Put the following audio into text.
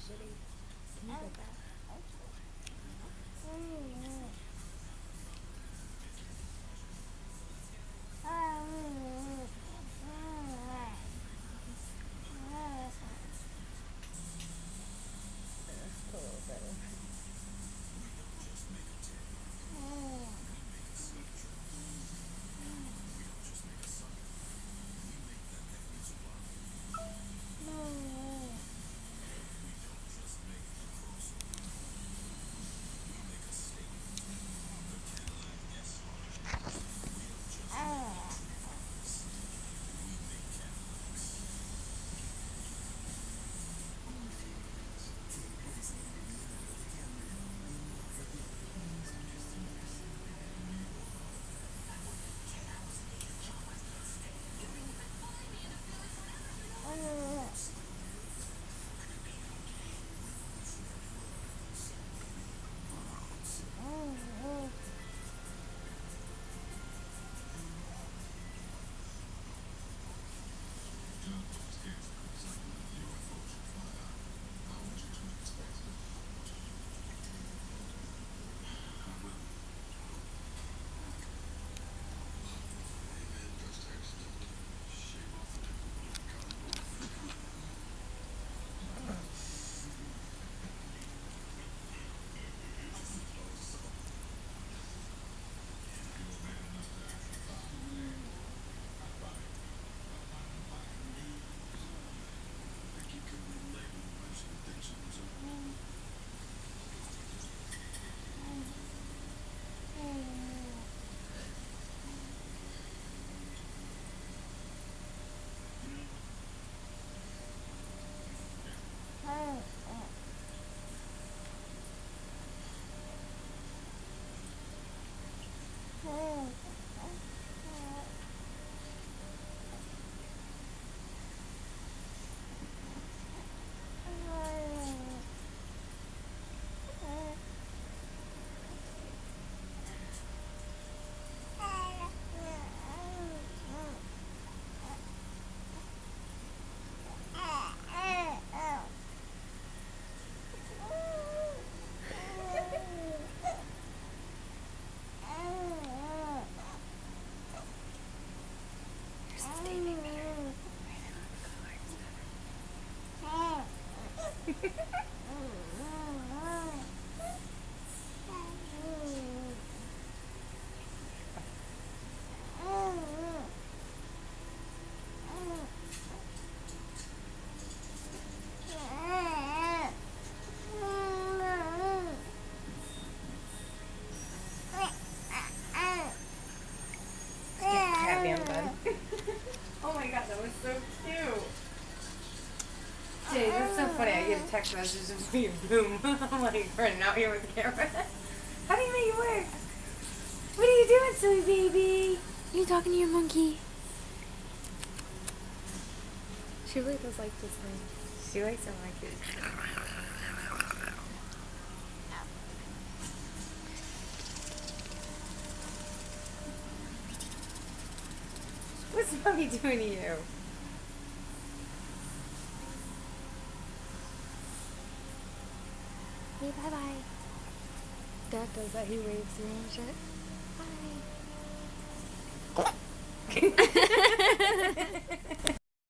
shitty. Can you get that? That's a little better. Oh my god, that was so cute. Jay, that's so funny. I get a text message and you boom. I'm like running out here with the camera. How do you make it work? What are you doing, silly baby? You talking to your monkey? She really does like this thing. She likes it like it. What's mommy doing to you? Hey, bye-bye. Dad does that. He waves through and shit. Bye.